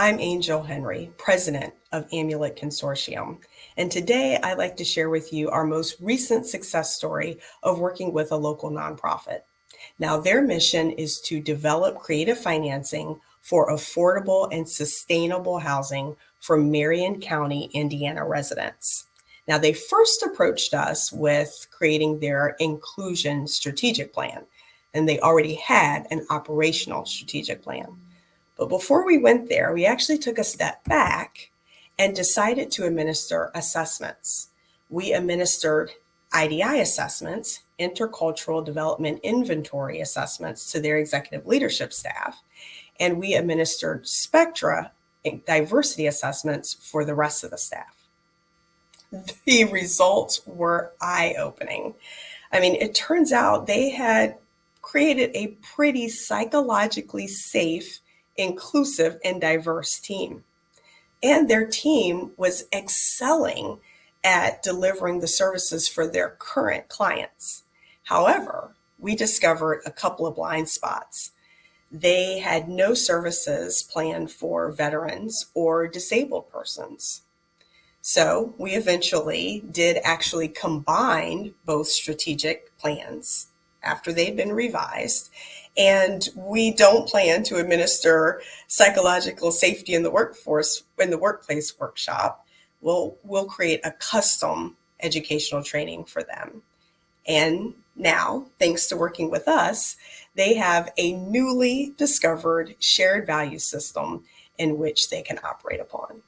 I'm Angel Henry, president of Amulet Consortium, and today I'd like to share with you our most recent success story of working with a local nonprofit. Now, their mission is to develop creative financing for affordable and sustainable housing for Marion County, Indiana residents. Now, they first approached us with creating their inclusion strategic plan, and they already had an operational strategic plan. But before we went there, we actually took a step back and decided to administer assessments. We administered IDI assessments, intercultural development inventory assessments, to their executive leadership staff, and we administered Spectra diversity assessments for the rest of the staff. The results were eye-opening. It turns out they had created a pretty psychologically safe, inclusive, and diverse team. And their team was excelling at delivering the services for their current clients. However, we discovered a couple of blind spots. They had no services planned for veterans or disabled persons. So we eventually did actually combine both strategic plans after they'd been revised. And we don't plan to administer psychological safety in the workforce, in the workplace workshop. We'll create a custom educational training for them. And now, thanks to working with us, they have a newly discovered shared value system in which they can operate upon.